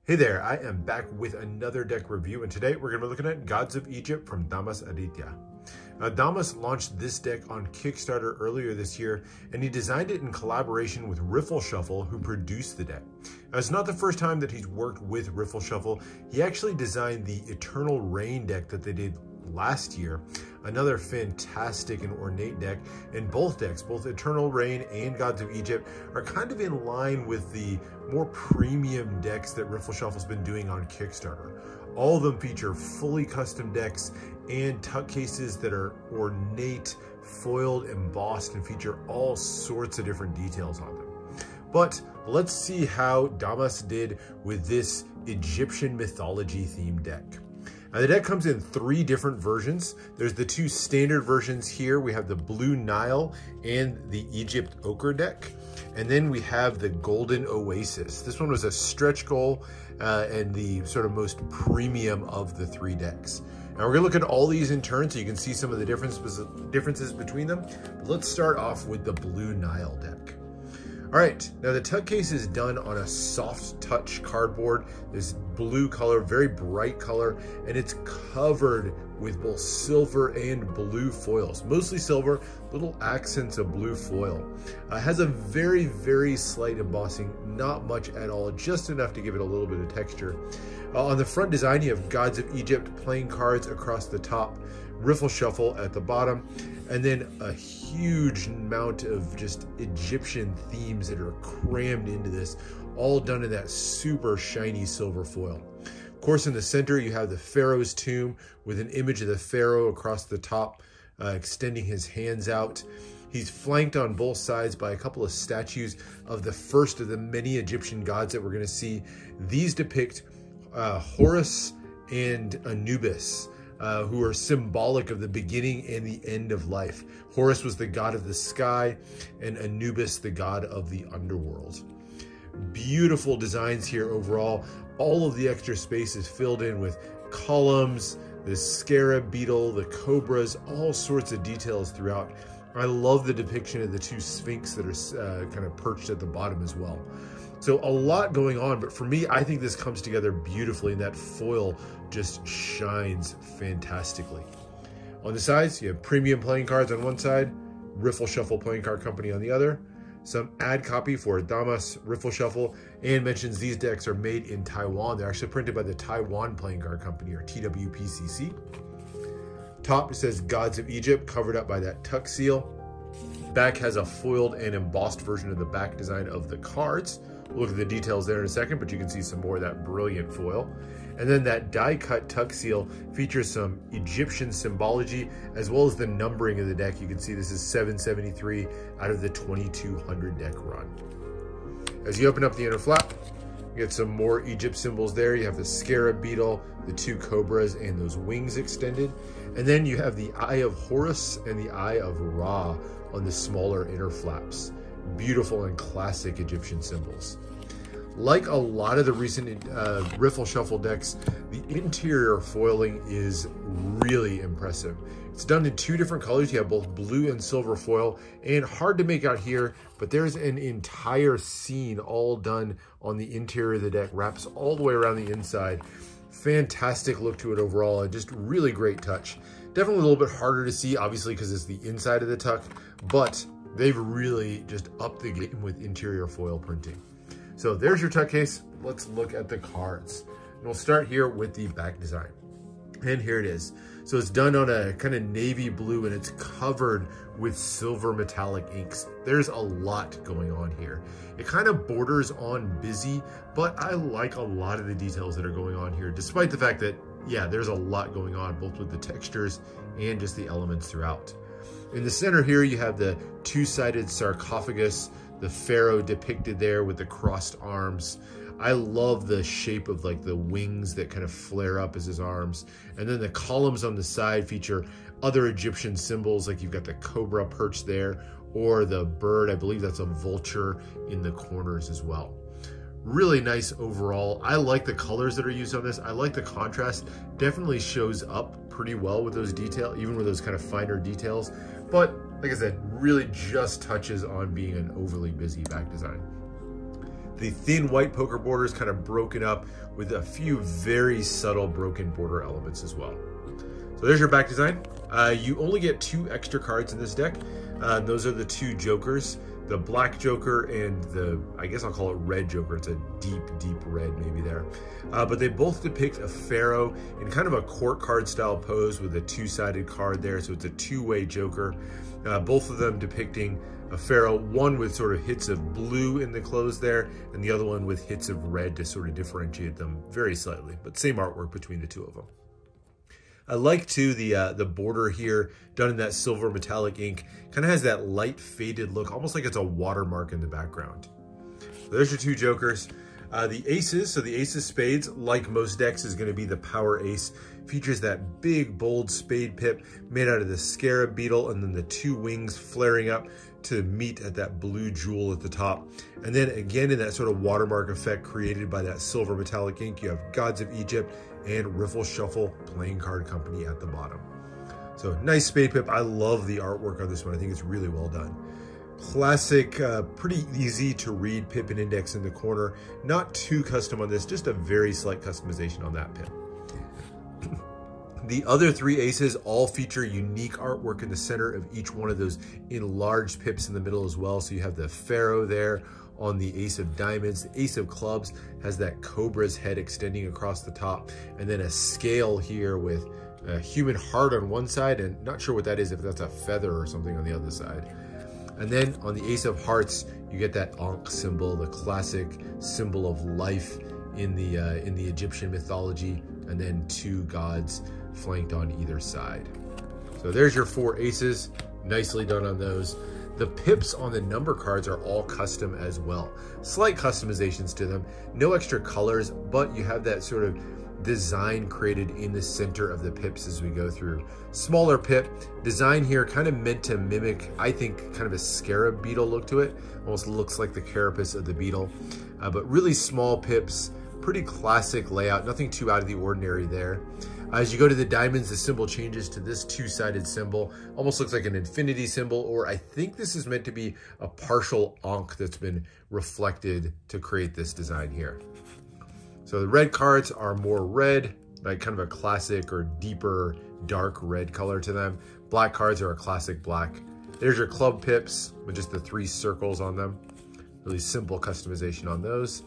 Hey there, I am back with another deck review, and today we're going to be looking at Gods of Egypt from Dhamas Adhitya. Dhamas launched this deck on Kickstarter earlier this year, and he designed it in collaboration with Riffle Shuffle, who produced the deck. Now, it's not the first time that he's worked with Riffle Shuffle. He actually designed the Eternal Rain deck that they did last year, another fantastic and ornate deck. And both decks, both Eternal Rain and Gods of Egypt, are kind of in line with the more premium decks that Riffle Shuffle's been doing on Kickstarter. All of them feature fully custom decks and tuck cases that are ornate, foiled, embossed, and feature all sorts of different details on them. But let's see how Dhamas did with this Egyptian mythology themed deck. Now, the deck comes in 3 different versions. There's the 2 standard versions here. We have the Blue Nile and the Egypt Ochre deck. And then we have the Golden Oasis. This one was a stretch goal and the sort of most premium of the 3 decks. Now, we're gonna look at all these in turn so you can see some of the differences between them. But let's start off with the Blue Nile deck. All right, now the tuck case is done on a soft touch cardboard, this blue color, very bright color, and it's covered with both silver and blue foils, mostly silver, little accents of blue foil. Has a very, very slight embossing, not much at all, just enough to give it a little bit of texture. On the front design, you have Gods of Egypt playing cards across the top, Riffle Shuffle at the bottom, and then a huge amount of just Egyptian themes that are crammed into this, all done in that super shiny silver foil. Of course, in the center, you have the Pharaoh's tomb with an image of the Pharaoh across the top, extending his hands out. He's flanked on both sides by a couple of statues of the first of the many Egyptian gods that we're going to see. These depict Horus and Anubis, who are symbolic of the beginning and the end of life. Horus was the god of the sky, and Anubis the god of the underworld. Beautiful designs here overall. All of the extra space is filled in with columns, the scarab beetle, the cobras, all sorts of details throughout. I love the depiction of the 2 sphinx that are kind of perched at the bottom as well. So a lot going on, but for me, I think this comes together beautifully, and that foil just shines fantastically. On the sides, you have premium playing cards on one side, Riffle Shuffle Playing Card Company on the other, some ad copy for Dhamas, Riffle Shuffle, and mentions these decks are made in Taiwan. They're actually printed by the Taiwan Playing Card Company, or TWPCC. Top says Gods of Egypt, covered up by that tuck seal. Back has a foiled and embossed version of the back design of the cards. We'll look at the details there in a second, but you can see some more of that brilliant foil. And then that die-cut tuck seal features some Egyptian symbology, as well as the numbering of the deck. You can see this is 773 out of the 2200 deck run. As you open up the inner flap, you get some more Egypt symbols there. You have the scarab beetle, the 2 cobras, and those wings extended. And then you have the Eye of Horus and the Eye of Ra on the smaller inner flaps. Beautiful and classic Egyptian symbols. Like a lot of the recent Riffle Shuffle decks, the interior foiling is really impressive. It's done in 2 different colors. You have both blue and silver foil, and hard to make out here, but there's an entire scene all done on the interior of the deck, wraps all the way around the inside. Fantastic look to it overall, and just really great touch. Definitely a little bit harder to see, obviously, because it's the inside of the tuck, but they've really just upped the game with interior foil printing. So there's your tuck case. Let's look at the cards. And we'll start here with the back design. And here it is. So it's done on a kind of navy blue, and it's covered with silver metallic inks. There's a lot going on here. It kind of borders on busy, but I like a lot of the details that are going on here, despite the fact that, yeah, there's a lot going on, both with the textures and just the elements throughout. In the center here, you have the 2-sided sarcophagus, the pharaoh depicted there with the crossed arms. I love the shape of like the wings that kind of flare up as his arms. And then the columns on the side feature other Egyptian symbols, like you've got the cobra perched there, or the bird, I believe that's a vulture, in the corners as well. Really nice overall. I like the colors that are used on this. I like the contrast. Definitely shows up pretty well with those details, even with those kind of finer details. But like I said, really just touches on being an overly busy back design. The thin white poker border is kind of broken up with a few very subtle broken border elements as well. So there's your back design. You only get 2 extra cards in this deck. Those are the 2 jokers, the black joker and the, I guess I'll call it red joker. It's a deep, deep red maybe there. But they both depict a pharaoh in kind of a court card style pose with a 2-sided card there. So it's a 2-way joker. Both of them depicting a pharaoh, one with sort of hits of blue in the clothes there, and the other one with hits of red to sort of differentiate them very slightly, but same artwork between the 2 of them. I like too the border here done in that silver metallic ink, kind of has that light faded look, almost like it's a watermark in the background. So there's your 2 jokers. The aces, so the ace of spades, like most decks, is going to be the power ace. Features that big, bold spade pip made out of the scarab beetle, and then the 2 wings flaring up to meet at that blue jewel at the top. And then again, in that sort of watermark effect created by that silver metallic ink, you have Gods of Egypt and Riffle Shuffle Playing Card Company at the bottom. So nice spade pip. I love the artwork on this one. I think it's really well done. Classic, pretty easy to read pip and index in the corner. Not too custom on this, just a very slight customization on that pip. The other 3 aces all feature unique artwork in the center of each one of those enlarged pips in the middle as well. So you have the pharaoh there on the ace of diamonds. The ace of clubs has that cobra's head extending across the top, and then a scale here with a human heart on one side, and not sure what that is, if that's a feather or something on the other side. And then on the ace of hearts, you get that Ankh symbol, the classic symbol of life in the Egyptian mythology, and then 2 gods flanked on either side. So there's your 4 aces, nicely done on those. The pips on the number cards are all custom as well. Slight customizations to them, no extra colors, but you have that sort of design created in the center of the pips as we go through. Smaller pip design here, kind of meant to mimic, I think, kind of a scarab beetle look to it. Almost looks like the carapace of the beetle, but really small pips, pretty classic layout, nothing too out of the ordinary there. As you go to the diamonds, the symbol changes to this 2-sided symbol. Almost looks like an infinity symbol, or I think this is meant to be a partial Ankh that's been reflected to create this design here. So the red cards are more red, like kind of a classic or deeper dark red color to them. Black cards are a classic black. There's your club pips with just the 3 circles on them. Really simple customization on those.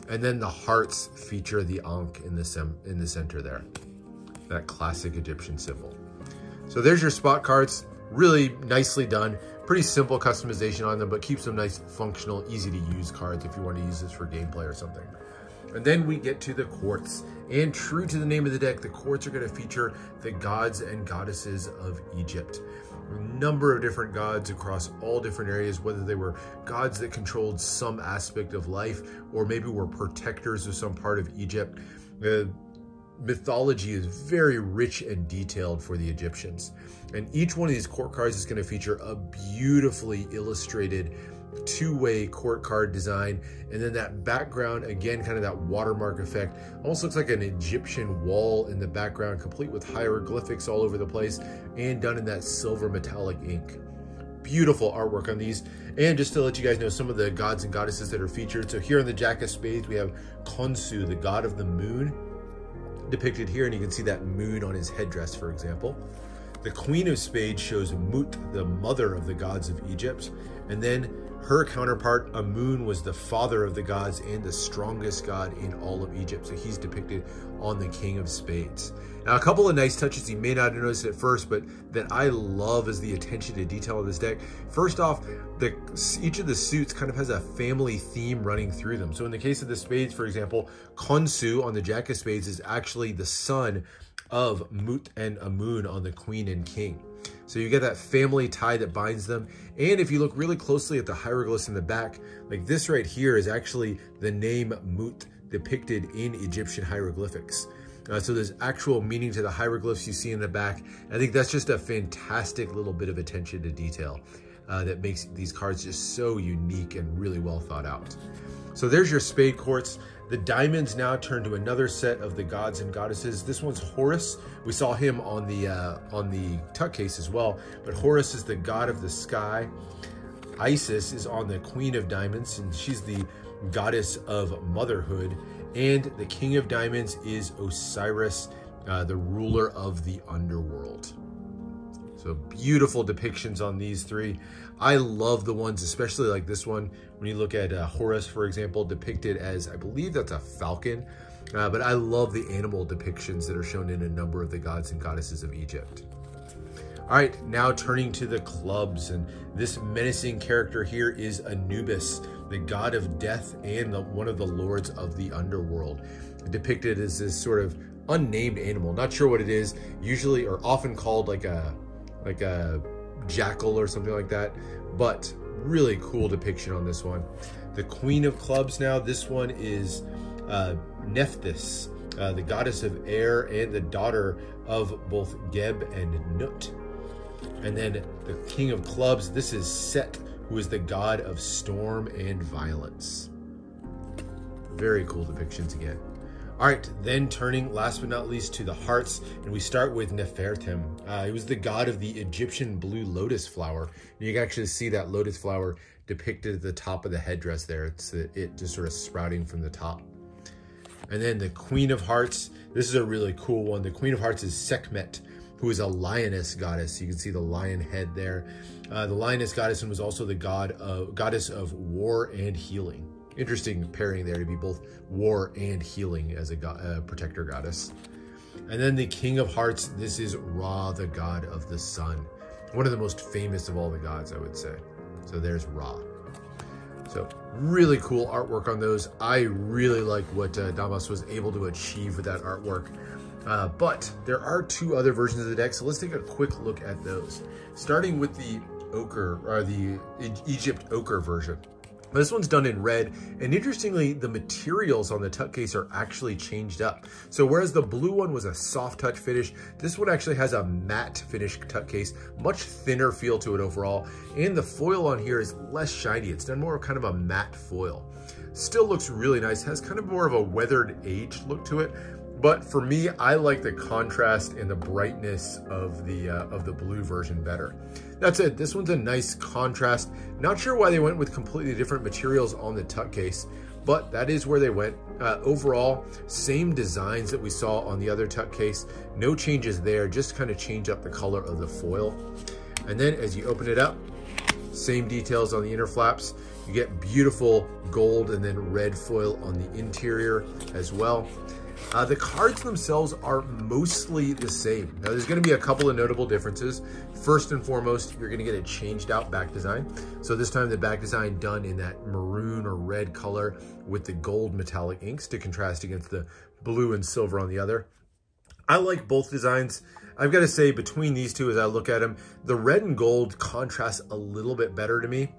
And then the hearts feature the Ankh in the center there. That classic Egyptian symbol. So there's your spot cards, really nicely done. Pretty simple customization on them, but keeps them nice, functional, easy to use cards if you want to use this for gameplay or something. And then we get to the quartz. And true to the name of the deck, the quartz are going to feature the gods and goddesses of Egypt. A number of different gods across all different areas, whether they were gods that controlled some aspect of life, or maybe were protectors of some part of Egypt. Mythology is very rich and detailed for the Egyptians. And each one of these court cards is going to feature a beautifully illustrated 2-way court card design. And then that background, again, kind of that watermark effect, almost looks like an Egyptian wall in the background, complete with hieroglyphics all over the place and done in that silver metallic ink. Beautiful artwork on these. And just to let you guys know some of the gods and goddesses that are featured. So here on the Jack of Spades, we have Khonsu, the god of the moon, depicted here, and you can see that moon on his headdress, for example. The Queen of Spades shows Mut, the mother of the gods of Egypt, and then her counterpart, Amun, was the father of the gods and the strongest god in all of Egypt. So he's depicted on the King of Spades. Now, a couple of nice touches you may not have noticed at first, but that I love is the attention to detail of this deck. First off, each of the suits kind of has a family theme running through them. So in the case of the spades, for example, Khonsu on the Jack of Spades is actually the son of Mut and Amun on the Queen and King. So you get that family tie that binds them. And if you look really closely at the hieroglyphs in the back, like this right here is actually the name Mut depicted in Egyptian hieroglyphics. So there's actual meaning to the hieroglyphs you see in the back. I think that's just a fantastic little bit of attention to detail that makes these cards just so unique and really well thought out. So there's your spade courts. The diamonds now turn to another set of the gods and goddesses. This one's Horus. We saw him on the tuck case as well, but Horus is the god of the sky. Isis is on the Queen of Diamonds, and she's the goddess of motherhood. And the King of Diamonds is Osiris, the ruler of the underworld. So beautiful depictions on these three. I love the ones, especially like this one, when you look at Horus, for example, depicted as, I believe that's a falcon. But I love the animal depictions that are shown in a number of the gods and goddesses of Egypt. All right, now turning to the clubs, and this menacing character here is Anubis, the god of death and one of the lords of the underworld, depicted as this sort of unnamed animal. Not sure what it is, usually or often called like a jackal or something like that, but really cool depiction on this one. The Queen of Clubs now, this one is Nephthys, the goddess of air and the daughter of both Geb and Nut. And then the King of Clubs, this is Set, who is the god of storm and violence. Very cool depictions again. All right, then turning last but not least to the hearts, and we start with Nefertem. He was the god of the Egyptian blue lotus flower. And you can actually see that lotus flower depicted at the top of the headdress there. It's it just sort of sprouting from the top. And then the Queen of Hearts, this is a really cool one. The Queen of Hearts is Sekhmet, who is a lioness goddess. You can see the lion head there. The lioness goddess and was also the goddess of war and healing. Interesting pairing there to be both war and healing as a protector goddess. And then the King of Hearts, this is Ra, the god of the sun. One of the most famous of all the gods, I would say. So there's Ra. So really cool artwork on those. I really like what Dhamas was able to achieve with that artwork. But there are two other versions of the deck, so let's take a quick look at those. Starting with the ochre, or the Egypt ochre version. This one's done in red, and interestingly, the materials on the tuck case are actually changed up. So whereas the blue one was a soft touch finish, this one actually has a matte finish tuck case, much thinner feel to it overall, and the foil on here is less shiny. It's done more of kind of a matte foil. Still looks really nice, has kind of more of a weathered aged look to it. But for me, I like the contrast and the brightness of the blue version better. That's it. This one's a nice contrast. Not sure why they went with completely different materials on the tuck case, but that is where they went. Overall, same designs that we saw on the other tuck case. No changes there, just kind of change up the color of the foil. And then as you open it up, same details on the inner flaps. You get beautiful gold and then red foil on the interior as well. The cards themselves are mostly the same. Now there's going to be a couple of notable differences. First and foremost, you're going to get a changed out back design. So this time the back design done in that maroon or red color with the gold metallic inks to contrast against the blue and silver on the other. I like both designs. I've got to say between these two as I look at them, the red and gold contrasts a little bit better to me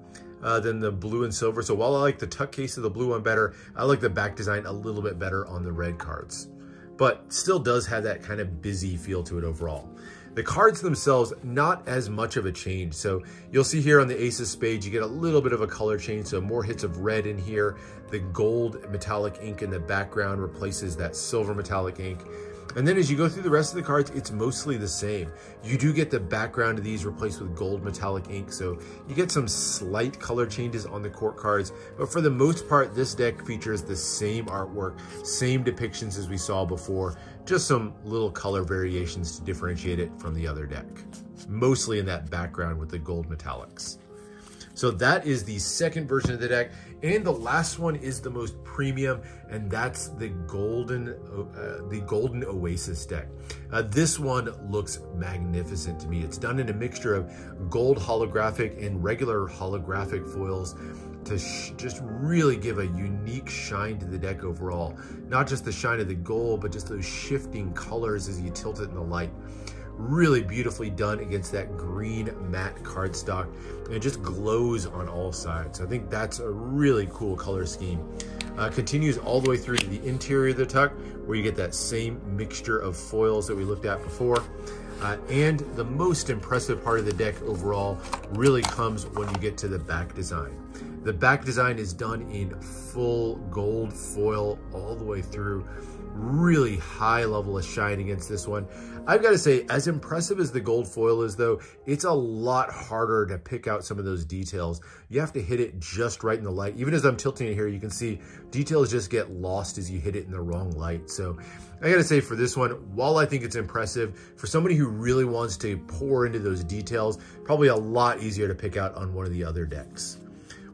than the blue and silver. So while I like the tuck case of the blue one better, I like the back design a little bit better on the red cards. But still does have that kind of busy feel to it overall. The cards themselves, not as much of a change. So you'll see here on the Ace of Spades, you get a little bit of a color change. So more hits of red in here. The gold metallic ink in the background replaces that silver metallic ink. And then as you go through the rest of the cards, it's mostly the same. You do get the background of these replaced with gold metallic ink, so you get some slight color changes on the court cards, but for the most part, this deck features the same artwork, same depictions as we saw before, just some little color variations to differentiate it from the other deck, mostly in that background with the gold metallics. So that is the second version of the deck. And the last one is the most premium, and that's the Golden Oasis deck. This one looks magnificent to me. It's done in a mixture of gold holographic and regular holographic foils to just really give a unique shine to the deck overall. Not just the shine of the gold, but just those shifting colors as you tilt it in the light. Really beautifully done against that green matte cardstock, and it just glows on all sides. I think that's a really cool color scheme. Continues all the way through to the interior of the tuck, where you get that same mixture of foils that we looked at before. And the most impressive part of the deck overall really comes when you get to the back design. The back design is done in full gold foil all the way through. Really high level of shine against this one. I've got to say, as impressive as the gold foil is though, it's a lot harder to pick out some of those details. You have to hit it just right in the light. Even as I'm tilting it here, you can see details just get lost as you hit it in the wrong light. So I got to say, for this one, while I think it's impressive, for somebody who really wants to pour into those details, probably a lot easier to pick out on one of the other decks.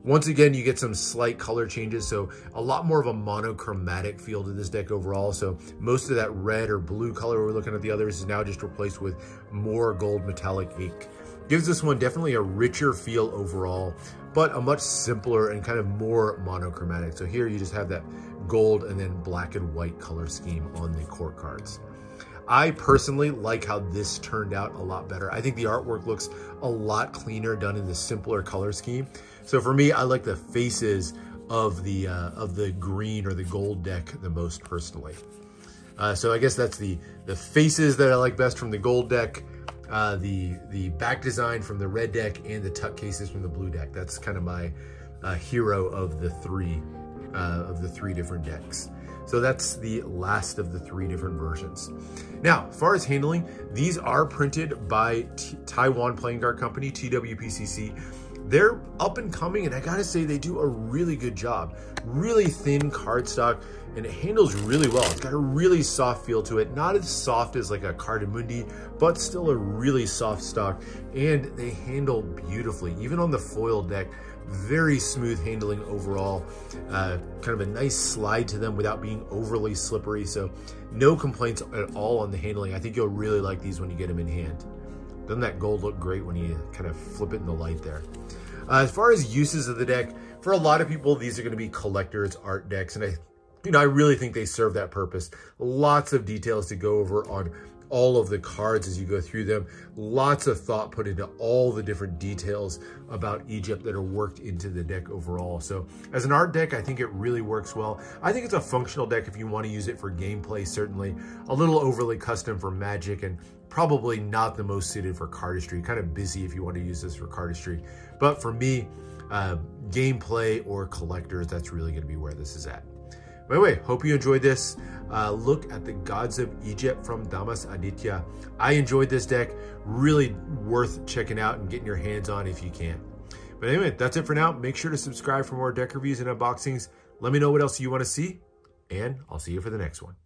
Once again, you get some slight color changes, so a lot more of a monochromatic feel to this deck overall. So most of that red or blue color we're looking at the others is now just replaced with more gold metallic ink. Gives this one definitely a richer feel overall, but a much simpler and kind of more monochromatic. So here you just have that gold and then black and white color scheme on the court cards. I personally like how this turned out a lot better. I think the artwork looks a lot cleaner done in the simpler color scheme. So for me, I like the faces of the green or the gold deck the most personally. So I guess that's the faces that I like best from the gold deck, the back design from the red deck, and the tuck cases from the blue deck. That's kind of my hero of the three different decks. So that's the last of the 3 different versions. Now, as far as handling, these are printed by Taiwan Playing Card Company, TWPCC. They're up and coming, and I gotta say they do a really good job. Really thin cardstock, and it handles really well. It's got a really soft feel to it. Not as soft as like a Cardamundi, but still a really soft stock, and they handle beautifully. Even on the foil deck, very smooth handling overall. Kind of a nice slide to them without being overly slippery, so no complaints at all on the handling. I think you'll really like these when you get them in hand. Doesn't that gold look great when you kind of flip it in the light there? As far as uses of the deck, for a lot of people, these are going to be collectors art decks, and I really think they serve that purpose. Lots of details to go over on all of the cards as you go through them. Lots of thought put into all the different details about Egypt that are worked into the deck overall. So as an art deck, I think it really works well. I think it's a functional deck if you want to use it for gameplay, certainly. A little overly custom for Magic, and probably not the most suited for cardistry. Kind of busy if you want to use this for cardistry. But for me, gameplay or collectors, that's really going to be where this is at. By the way, hope you enjoyed this look at the Gods of Egypt from Dhamas Adhitya. I enjoyed this deck. Really worth checking out and getting your hands on if you can. But anyway, that's it for now. Make sure to subscribe for more deck reviews and unboxings. Let me know what else you want to see, and I'll see you for the next one.